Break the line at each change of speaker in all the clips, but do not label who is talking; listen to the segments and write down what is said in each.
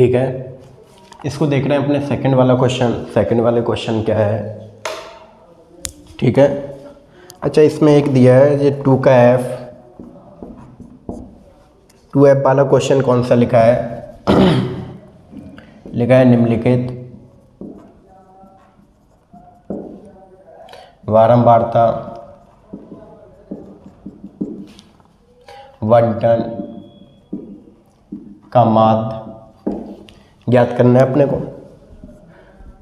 ठीक है, इसको देख रहे हैं अपने सेकंड वाला क्वेश्चन। सेकंड वाले क्वेश्चन क्या है, ठीक है। अच्छा, इसमें एक दिया है ये 2f वाला क्वेश्चन कौन सा लिखा है लिखा है निम्नलिखित बारंबारता वर्णन का माध्य ज्ञात करना है अपने को।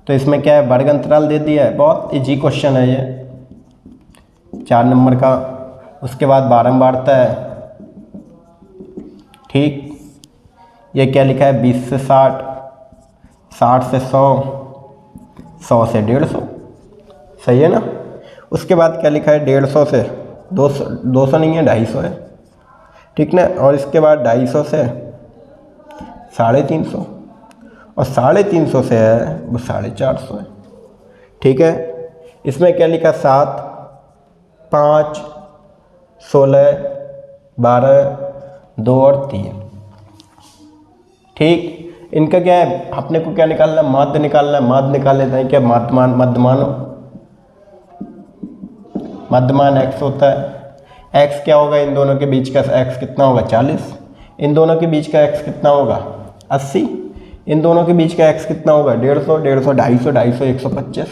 तो इसमें क्या है, वर्ग अंतराल दे दिया है, बहुत इजी क्वेश्चन है ये, 4 नंबर का। उसके बाद बारंबारता है, ठीक। ये क्या लिखा है, 20 से 60, 60 से 100, 100 से 150, सही है ना। उसके बाद क्या लिखा है, 150 से 200, 200 नहीं है 250 है, ठीक ना। और इसके बाद 250 से 350, और 350 से है वो 450 है, ठीक है। इसमें क्या लिखा, 7, 5, 16, 12, 2 और 3, ठीक। इनका क्या है, अपने को क्या निकालना है, माध्य निकालना है। माध्य निकाल लेते हैं, क्या मध्यमान, मध्यमान x होता है। x क्या होगा, इन दोनों के बीच का x कितना होगा, 40। इन दोनों के बीच का x कितना होगा, 80। इन दोनों के बीच का x कितना होगा, 150, 150, 250, 250, 125,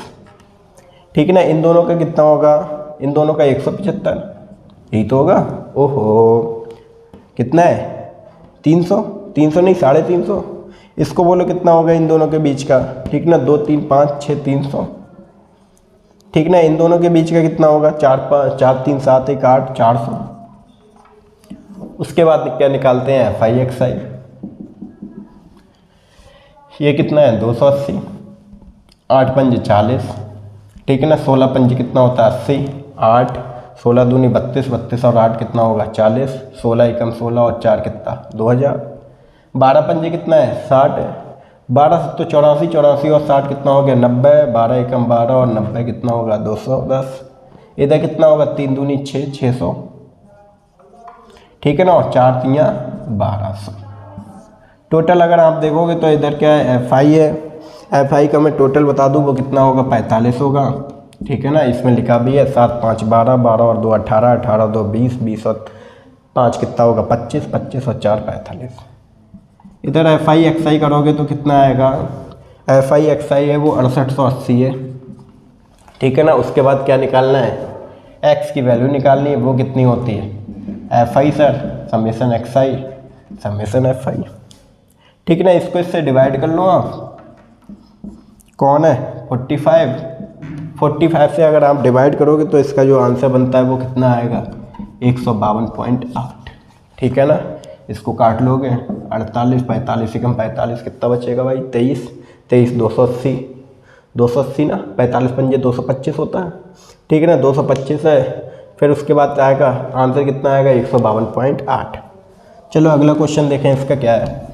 ठीक है ना। इन दोनों का कितना होगा, इन दोनों का 175, यही तो होगा। ओहो, कितना है, 300, 300 नहीं 350। इसको बोलो कितना होगा इन दोनों के बीच का, ठीक ना। 2, 3, 5, 6, 300, ठीक ना। इन दोनों के बीच का कितना होगा, 4, 5, 4, 3, 7, 1, 8, 400। उसके बाद क्या निकालते हैं, FI XI। ये कितना है, 280, 8 पंजे 40, ठीक है ना। 16 पंजे कितना होता है, 80, 8, 16 दूनी 32, 32 और 8 कितना होगा, 40, 16 एकम 16 और 4 कितना, 2000। 12 पंजे कितना है, 60 है, 12 7 तो 84, 84 और 60 कितना हो गया, 90, 12 एकम 12 और 90 कितना होगा, 210। इधर कितना होगा, 3 दूनी 6, 600, ठीक है ना। और 4 तियाँ 1200। टोटल अगर आप देखोगे तो इधर क्या है, FI है। FI का मैं टोटल बता दूँ वो कितना होगा, 45 होगा, ठीक है ना। इसमें लिखा भी है 7, 5, 12, 12 और 2 18, 18, 2 20, 20 और 5 कितना होगा, 25, 25 और 4 45। इधर FI XI करोगे तो कितना आएगा, FI XI है वो 6880 है, ठीक है ना। उसके बाद क्या निकालना है, x की वैल्यू निकालनी है, वो कितनी होती है, FI sir summation XI summation FI, ठीक है ना। इसको इससे डिवाइड कर लो आप, कौन है 45, 45 से अगर आप डिवाइड करोगे तो इसका जो आंसर बनता है वो कितना आएगा, 152.8, ठीक है ना। इसको काट लोगे, 48, 45 एकम 45 कितना बचेगा भाई, 23, 23, 280, 280 ना, 45 पंजे 225 होता है, ठीक है ना। 225 है, फिर उसके बाद आएगा आंसर कितना आएगा, 152.8। चलो अगला क्वेश्चन देखें, इसका क्या है।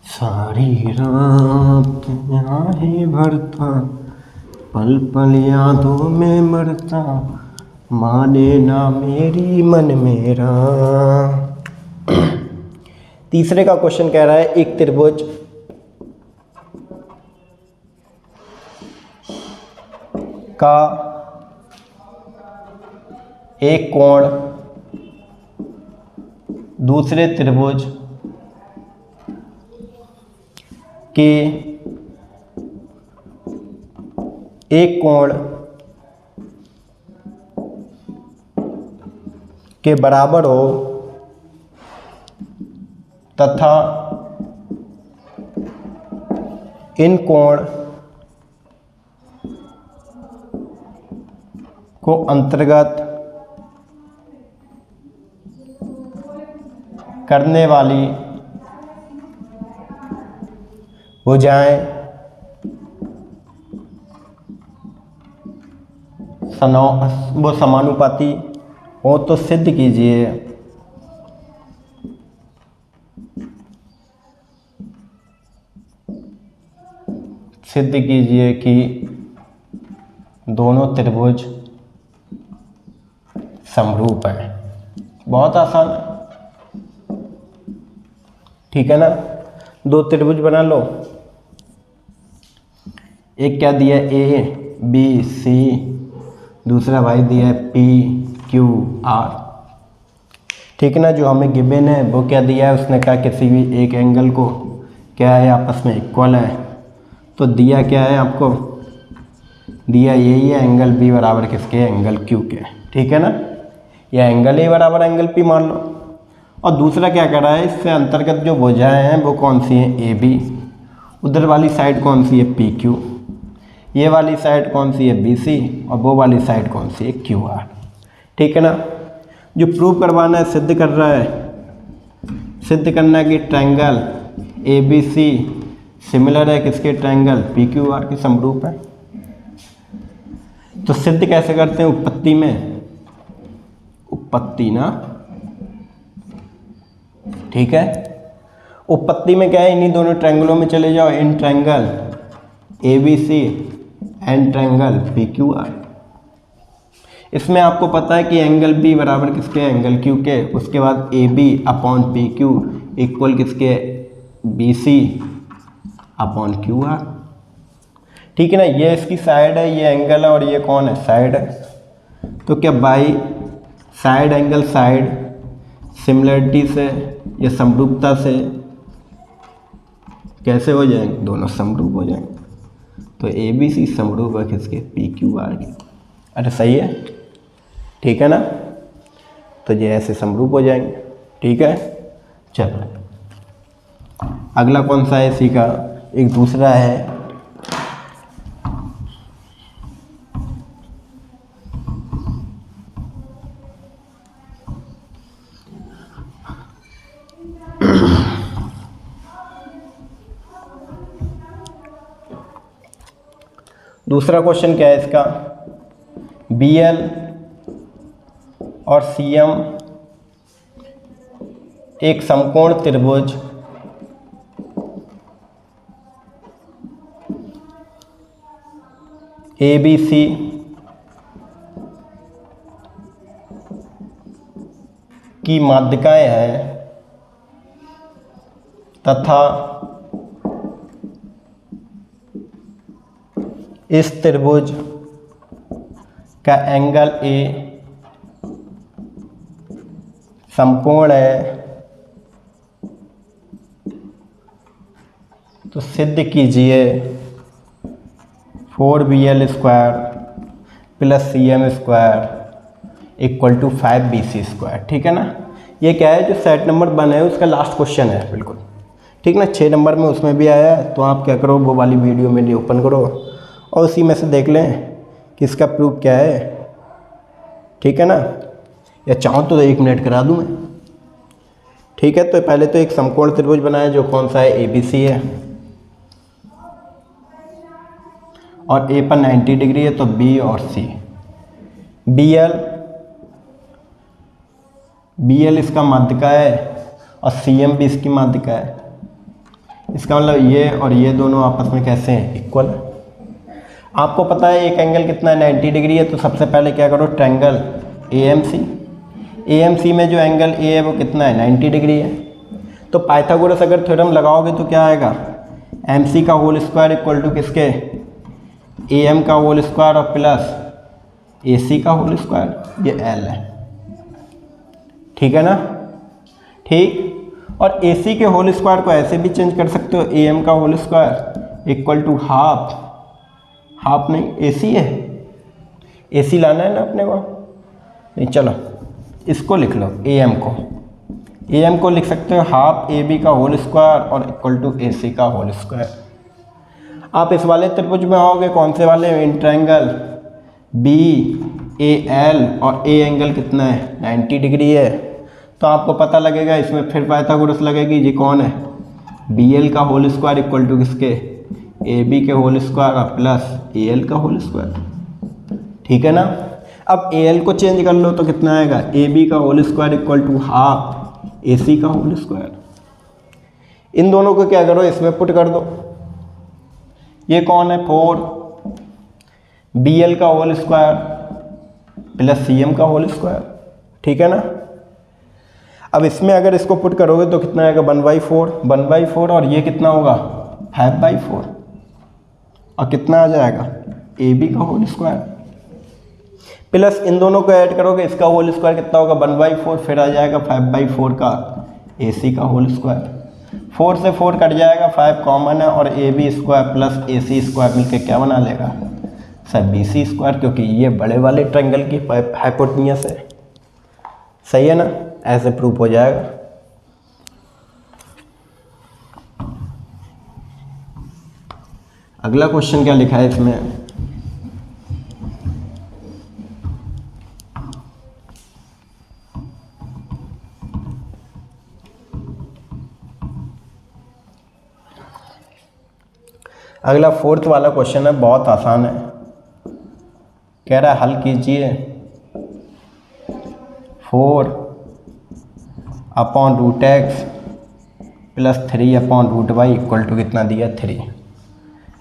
सारी रात आहे भरता, पल पल यादों में मरता, माने ना मेरी मन मेरा। तीसरे का क्वेश्चन कह रहा है, एक त्रिभुज का एक कोण दूसरे त्रिभुज के एक कोण के बराबर हो तथा इन कोण को अंतर्गत करने वाली भुजाएं वो समानुपाती हो तो सिद्ध कीजिए कि दोनों त्रिभुज समरूप है। बहुत आसान है, ठीक है ना। दो त्रिभुज बना लो, एक क्या दिया ए बी सी, दूसरा भाई दिया है पी क्यू आर, ठीक है ना। जो हमें गिवन है वो क्या दिया है, उसने कहा किसी भी एक एंगल को क्या है आपस में इक्वल है, तो दिया क्या है आपको, दिया यही है एंगल बी बराबर किसके, एंगल क्यू के, ठीक है ना। या एंगल ए बराबर एंगल पी मान लो। और दूसरा क्या कर रहा है, इससे अंतर्गत जो भुजाएं हैं वो कौन सी हैं, ए बी, उधर वाली साइड कौन सी है, पी क्यू, ये वाली साइड कौन सी है, बी सी, और वो वाली साइड कौन सी है, क्यू आर, ठीक है ना। जो प्रूव करवाना है, सिद्ध कर रहा है, सिद्ध करना है कि triangle A B C similar है किसके, ट्रायंगल पी क्यू आर के समरूप है। तो सिद्ध कैसे करते हैं, उत्पत्ति में, उत्पत्ति ना, ठीक है। उत्पत्ति में क्या है, इन्हीं दोनों ट्रायंगलों में चले जाओ, in triangle A B C and triangle P Q R. इसमें आपको पता है कि एंगल बी बराबर किसके, एंगल क्यू के, उसके बाद A B upon P Q equal किसके, B C upon Q R, ठीक है ना। ये इसकी साइड है, ये एंगल है, और ये कौन है, साइड है। तो क्या by side angle side similarity से या समरूपता से कैसे हो जाएंगे, दोनों समरूप हो जाएंगे। तो ए बी सी समरूप है किसके, पी क्यू आर के। अरे सही है, ठीक है ना। तो ये ऐसे समरूप हो जाएंगे, ठीक है। चलो अगला कौन सा है, इसी का एक दूसरा है, दूसरा क्वेश्चन क्या है इसका, बी एल और सी एम एक समकोण त्रिभुज ए बी सी की माध्यिकाएं हैं तथा इस त्रिभुज का एंगल ए समकोण है, तो सिद्ध कीजिए 4bl square plus cm square equal to 5bc square, ठीक है ना। ये क्या है, जो सेट नंबर 1 है उसका लास्ट क्वेश्चन है, बिल्कुल ठीक ना। 6 नंबर में उसमें भी आया है, तो आप क्या करो, वो वाली वीडियो मेरी ओपन करो और उसी में से देख लें कि इसका प्रूफ क्या है, ठीक है ना। या चाहो तो 1 मिनट करा दूँ मैं, ठीक है। तो पहले तो एक समकोण त्रिभुज बनाया जो कौन सा है, ए बी सी है, और ए पर 90 डिग्री है, तो बी और सी। बी एल इसका माध्यिका है और सी एम भी इसकी माध्यिका है। इसका मतलब ये और ये दोनों आपस में कैसे हैं, इक्वल है। आपको पता है एक एंगल कितना है, 90 डिग्री है, तो सबसे पहले क्या करो, ट्रायंगल ए एम सी में जो एंगल ए है वो कितना है, 90 डिग्री है। तो पाइथागोरस अगर थ्योरम लगाओगे तो क्या आएगा, एम सी का होल स्क्वायर इक्वल टू किसके, ए एम का होल स्क्वायर और प्लस ए सी का होल स्क्वायर, ये एल है, ठीक है ना। ठीक, और ए सी के होल स्क्वायर को ऐसे भी चेंज कर सकते हो, ए एम का whole square equal to half नहीं, ए सी है, ए सी लाना है ना अपने को, नहीं चलो इसको लिख लो, ए एम को लिख सकते हो हाफ ए बी का होल स्क्वायर और इक्वल टू ए सी का होल स्क्वायर। आप इस वाले त्रिभुज में आओगे, कौन से वाले, in triangle B A L, और ए एंगल कितना है, 90 डिग्री है, तो आपको पता लगेगा इसमें फिर पाइथागोरस लगेगी, जी कौन है, बी एल का होल स्क्वायर इक्वल टू किसके, ए बी के होल स्क्वायर और प्लस ए एल का होल स्क्वायर, ठीक है ना। अब ए एल को चेंज कर लो तो कितना आएगा, ए बी का whole square equal to half A C का होल स्क्वायर। इन दोनों को क्या करो, इसमें पुट कर दो, ये कौन है, 4 बी एल का whole square plus C M का होल स्क्वायर, ठीक है ना। अब इसमें अगर इसको पुट करोगे तो कितना आएगा 1/4 और ये कितना होगा 5/4 और कितना आ जाएगा AB का होल स्क्वायर प्लस इन दोनों को ऐड करोगे, इसका होल स्क्वायर कितना होगा 1/4, फिर आ जाएगा 5/4 का AC का होल स्क्वायर। 4 से 4 कट जाएगा, 5 कॉमन है और AB square plus AC square मिलकर क्या बना लेगा सर BC स्क्वायर, क्योंकि ये बड़े वाले ट्रायंगल की हाइपोटेन्यूस है। सही है ना, ऐसे प्रूफ हो जाएगा। अगला क्वेश्चन क्या लिखा है इसमें, अगला 4th वाला क्वेश्चन है, बहुत आसान है। कह रहा है हल कीजिए 4/√x plus 3/√y equal to कितना दिया 3।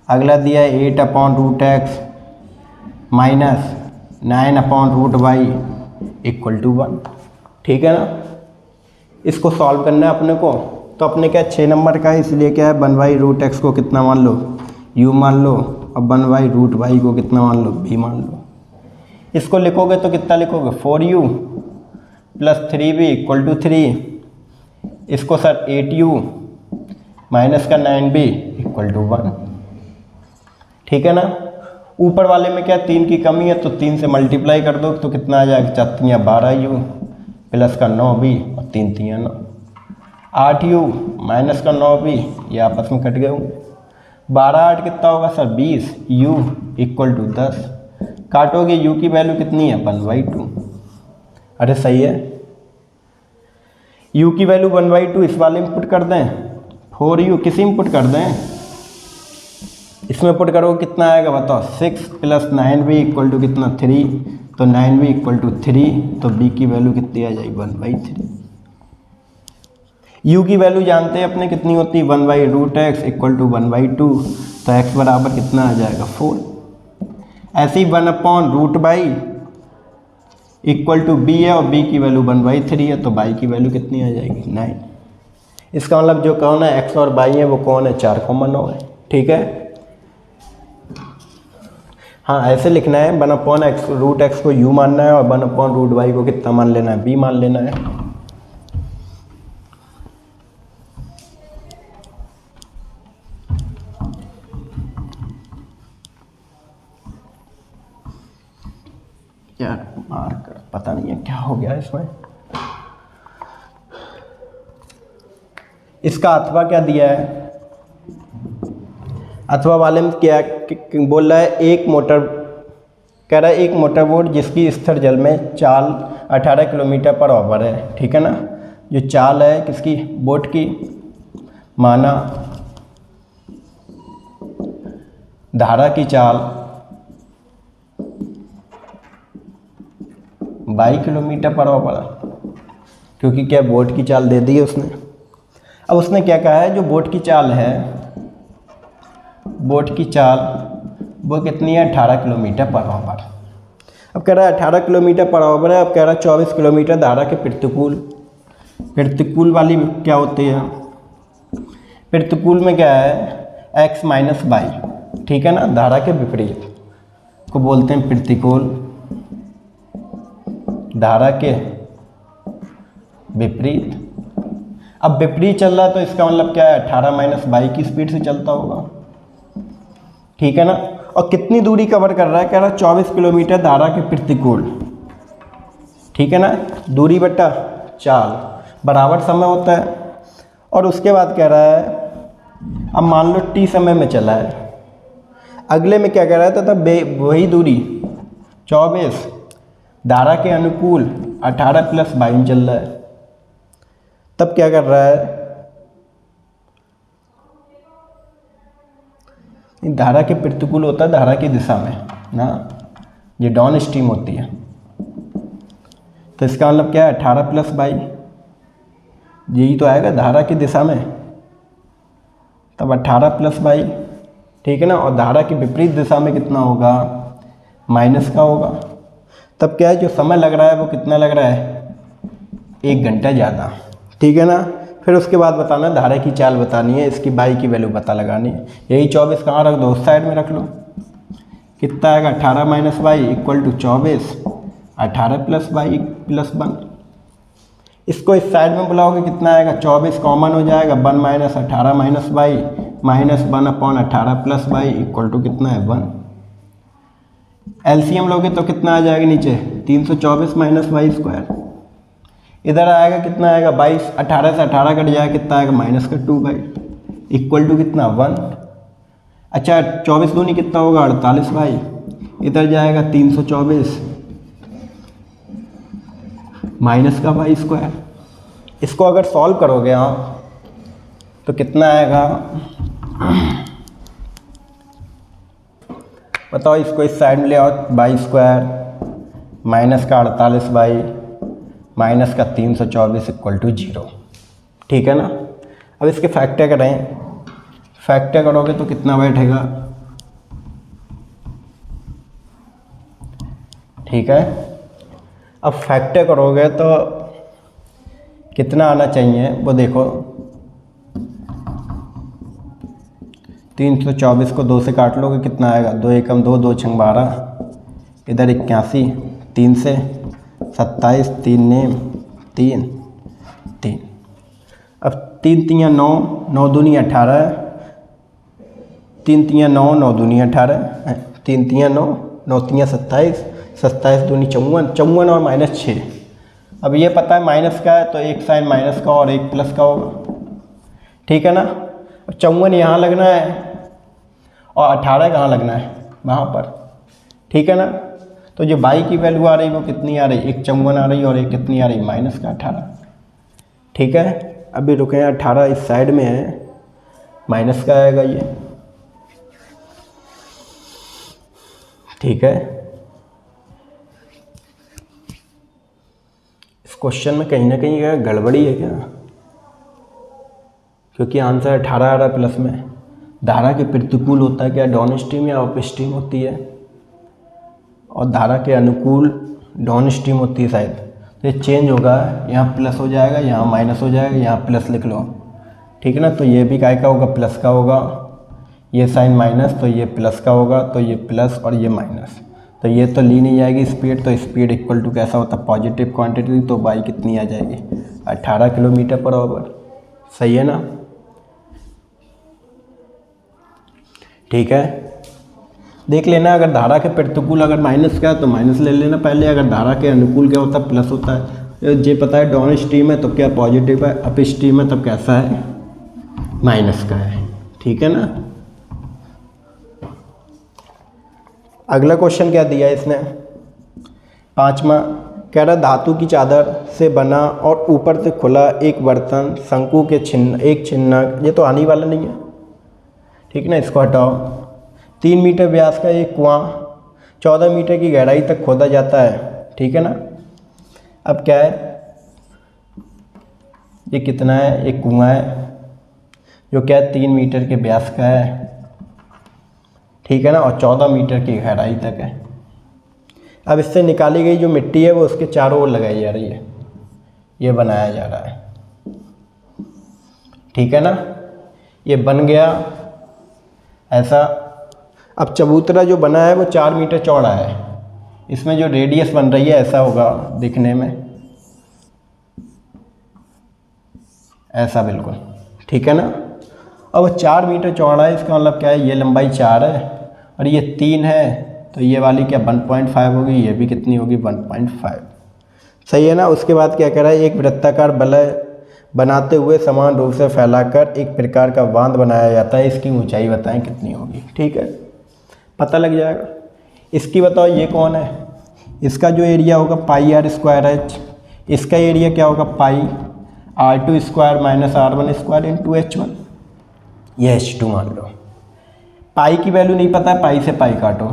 अगला दिया है 8/√x minus 9/√y equal to 1। ठीक है ना, इसको सॉल्व करना है अपने को। तो अपने क्या 6 नंबर का है, इसलिए क्या है 1/√x को कितना मान लो u मान लो और 1/√y को कितना मान लो b मान लो। इसको लिखोगे तो कितना लिखोगे 4u plus 3b equal to 3। इसको सर 8u माइनस का 9b इक्वल टू 1। ठीक है ना, ऊपर वाले में क्या 3 की कमी है तो 3 से मल्टीप्लाई कर दो तो कितना आ जाएगा 4 12u प्लस का 9b और 3 3 9 8u माइनस का 9b, ये आपस में कट गए होंगे। 12 8 कितना होगा सर 20, u इक्वल टू 10। काटोगे u की वैल्यू कितनी है 1/2। अरे सही है, u की वैल्यू 1/2 इस वाले में पुट कर दें, 4u किसी में पुट कर दें, इसमें पुट करोगे कितना आएगा बताओ 6 प्लस 9b इक्वल टू कितना 3, तो 9b इक्वल टू 3, तो b की वैल्यू कितनी आ जाएगी 1/3। u की वैल्यू जानते हैं अपने कितनी होती है 1/√x इक्वल टू 1/2, तो x बराबर कितना आ जाएगा 4। ऐसे ही 1/√y इक्वल टू b है और b की वैल्यू 1/3 है, तो y की वैल्यू कितनी आ जाएगी 9। इसका मतलब जो कौन है x और y है वो कौन है 4 कॉमन हो गए। ठीक है, हाँ ऐसे लिखना है 1/√x को u मानना है और 1/√y को कितना मान लेना है b मान लेना है। यार मार्कर पता नहीं है क्या हो गया इसमें। इसका अथवा क्या दिया है, अथवा वाले में क्या बोल रहा है, एक मोटर कह रहा है एक मोटर बोट जिसकी स्थिर जल में चाल 18 किलोमीटर पर आवर है। ठीक है ना, जो चाल है किसकी बोट की, माना धारा की चाल 22 किलोमीटर पर आवर, क्योंकि क्या बोट की चाल दे दी है उसने। अब उसने क्या कहा है जो बोट की चाल है, बोट की चाल वो कितनी है 18 किलोमीटर पर आवर। अब कह रहा है 18 किलोमीटर पर आवर है, अब कह रहा है 24 किलोमीटर धारा के प्रतिकूल। प्रतिकूल वाली क्या होती है, प्रतिकूल में क्या है x माइनस वाई। ठीक है ना, धारा के विपरीत को बोलते हैं प्रतिकूल, धारा के विपरीत। अब विपरीत चल रहा है तो इसका मतलब क्या है 18 माइनस वाई की स्पीड से चलता होगा। ठीक है ना, और कितनी दूरी कवर कर रहा है, कह रहा है 24 किलोमीटर धारा के प्रतिकूल। ठीक है ना, दूरी बटा चाल बराबर समय होता है। और उसके बाद कह रहा है अब मान लो t समय में चला है, अगले में क्या कह रहा था तब वही दूरी 24 धारा के अनुकूल 18 प्लस 22 चल रहा है, तब क्या कर रहा है धारा के प्रतिकूल होता है धारा की दिशा में ना, ये डाउन स्ट्रीम होती है। तो इसका मतलब क्या है 18 प्लस 22, यही तो आएगा धारा की दिशा में, तब 18 प्लस 22। ठीक है ना, और धारा की विपरीत दिशा में कितना होगा माइनस का होगा। तब क्या है जो समय लग रहा है वो कितना लग रहा है 1 घंटा ज़्यादा, ठीक है ना। फिर उसके बाद बताना धारा की चाल बतानी है, इसकी बाई की वैल्यू पता लगानी है। यही 24 कहाँ रख दो, उस साइड में रख लो। कितना आएगा 18 minus Y equal to 24, 18 plus Y plus 1। इसको इस साइड में बुलाओगे कितना आएगा, 24 कॉमन हो जाएगा, 1 minus 18 minus Y minus 1 upon 18 plus Y equal to कितना है 1। एलसीएम लोगे तो कितना आ जाएगा नीचे 324 माइनस वाई स्क्वायर। इधर आएगा कितना आएगा 22, 18 से 18 कट जाएगा, कितना आएगा माइनस का 2 वाई इक्वल टू कितना 1। अच्छा 24 दूनी कितना होगा 48 वाई, इधर जाएगा 324 माइनस का वाई स्क्वायर। इसको अगर सॉल्व करोगे आप तो कितना आएगा, बताओ। इसको इस साइड में ले आओ, वाई स्क्वायर माइनस का 48 वाई माइनस का 324 इक्वल टू 0, ठीक है ना। अब इसके फैक्टर करें, फैक्टर करोगे तो कितना बैठेगा, ठीक है। अब फैक्टर करोगे तो कितना आना चाहिए वो देखो, 324 को 2 से काट लोगे कितना आएगा, 2 एकम 2, 2 छंग 12, इधर 81, 3 से 27, 3 नेम 3 3। अब 3 तियाँ 9, 9 दूनी 18, 3 तियाँ 9, 9 दूनी 18, 3 तियाँ 9, 9 तियाँ 27, 27 दूनी 54, 54 और माइनस 6। अब ये पता है माइनस का है तो एक साइन माइनस का और एक प्लस का होगा, ठीक है ना। 54 यहाँ लगना है और 18 कहाँ लगना है, वहाँ पर, ठीक है ना। तो जो बाई की वैल्यू आ रही वो कितनी आ रही, एक 54 आ रही और एक कितनी आ रही माइनस का 18, ठीक है। अभी रुके हैं, 18 इस साइड में है, माइनस का आएगा ये, ठीक है। इस क्वेश्चन में कहीं ना कहीं क्या गड़बड़ी है क्या, क्योंकि आंसर 18 आ रहा है प्लस में। धारा के प्रतिकूल होता है क्या, डाउन स्ट्रीम या अप स्ट्रीम होती है, और धारा के अनुकूल डाउन स्ट्रीम होती है शायद। तो ये चेंज होगा, यहाँ प्लस हो जाएगा, यहाँ माइनस हो जाएगा, यहाँ प्लस लिख लो, ठीक है ना। तो ये भी काय का होगा, प्लस का होगा, ये साइन माइनस तो ये प्लस का होगा, तो ये प्लस और ये माइनस, तो ये तो ली नहीं जाएगी स्पीड, तो स्पीड इक्वल टू कैसा होता है पॉजिटिव क्वांटिटी, तो बाई कितनी आ जाएगी 18 किलोमीटर पर आवर, सही है ना, ठीक है। देख लेना, अगर धारा के प्रतिकूल अगर माइनस का है तो माइनस ले लेना पहले, अगर धारा के अनुकूल क्या होता है प्लस होता है। ये पता है डाउन स्ट्रीम है तो क्या पॉजिटिव है, अप स्ट्रीम है तब कैसा है माइनस का है, ठीक है ना। अगला क्वेश्चन क्या दिया इसने, 5वां, कह रहा धातु की चादर से बना और ऊपर से खुला एक बर्तन शंकु के छिन्न एक छिन्नक, ये तो आने वाला नहीं है, ठीक ना, इसको हटाओ। 3 मीटर व्यास का एक कुआं 14 मीटर की गहराई तक खोदा जाता है, ठीक है ना। अब क्या है, ये कितना है, एक कुआं है जो क्या है 3 मीटर के व्यास का है, ठीक है ना, और 14 मीटर की गहराई तक है। अब इससे निकाली गई जो मिट्टी है वो उसके चारों ओर लगाई जा रही है, ये बनाया जा रहा है, ठीक है ना। ये बन गया ऐसा। अब चबूतरा जो बना है वो 4 मीटर चौड़ा है, इसमें जो रेडियस बन रही है ऐसा होगा दिखने में, ऐसा बिल्कुल, ठीक है ना। अब वो 4 मीटर चौड़ा है, इसका मतलब क्या है, ये लंबाई 4 है और ये 3 है, तो ये वाली क्या 1.5 होगी, ये भी कितनी होगी 1.5, सही है ना। उसके बाद क्या कह रहा है, एक वृत्ताकार वलय बनाते हुए समान रूप से फैलाकर एक प्रकार का बांध बनाया जाता है, इसकी ऊंचाई बताएं कितनी होगी, ठीक है, पता लग जाएगा। इसकी बताओ ये कौन है, इसका जो एरिया होगा पाई आर स्क्वायर एच, इसका एरिया क्या होगा पाई R2 square minus R1 square into H1, ये H2 मान लो। पाई की वैल्यू नहीं पता है, पाई से पाई काटो।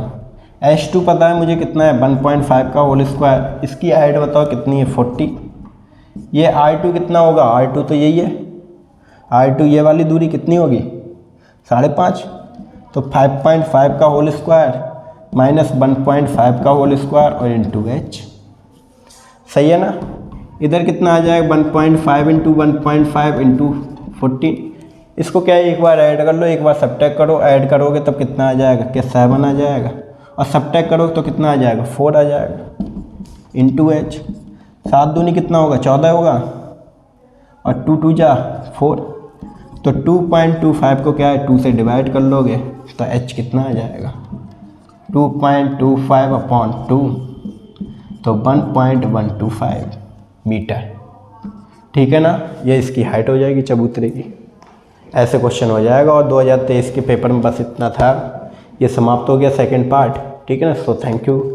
H2 पता है मुझे कितना है 1.5 का होल स्क्वायर, इसकी हाइट बताओ कितनी है 40। ये R2 कितना होगा, R2 तो यही है, R2 ये वाली दूरी कितनी होगी 5.5, तो 5.5 का होल स्क्वायर माइनस 1.5 का होल स्क्वायर और इंटू H, सही है ना। इधर कितना आ जाएगा 1.5 इंटू 1.5 इंटू 14। इसको क्या है, एक बार ऐड कर लो, एक बार सब्ट्रैक्ट करो, ऐड करोगे तब कितना आ जाएगा, क्या 7 आ जाएगा, और सब्ट्रैक्ट करोगे तो कितना आ जाएगा 4 आ जाएगा इंटू एच। 7 दूनी कितना होगा 14 होगा, और 2 2 जा 4, तो 2.25 को क्या है 2 से डिवाइड कर लोगे तो एच कितना आ जाएगा 2.25/2, तो 1.125 मीटर। ठीक है ना, ये इसकी हाइट हो जाएगी चबूतरे की। ऐसे क्वेश्चन हो जाएगा। और 2023 के पेपर में बस इतना था। ये समाप्त हो गया सेकंड पार्ट। ठीक है ना, सो थैंक यू।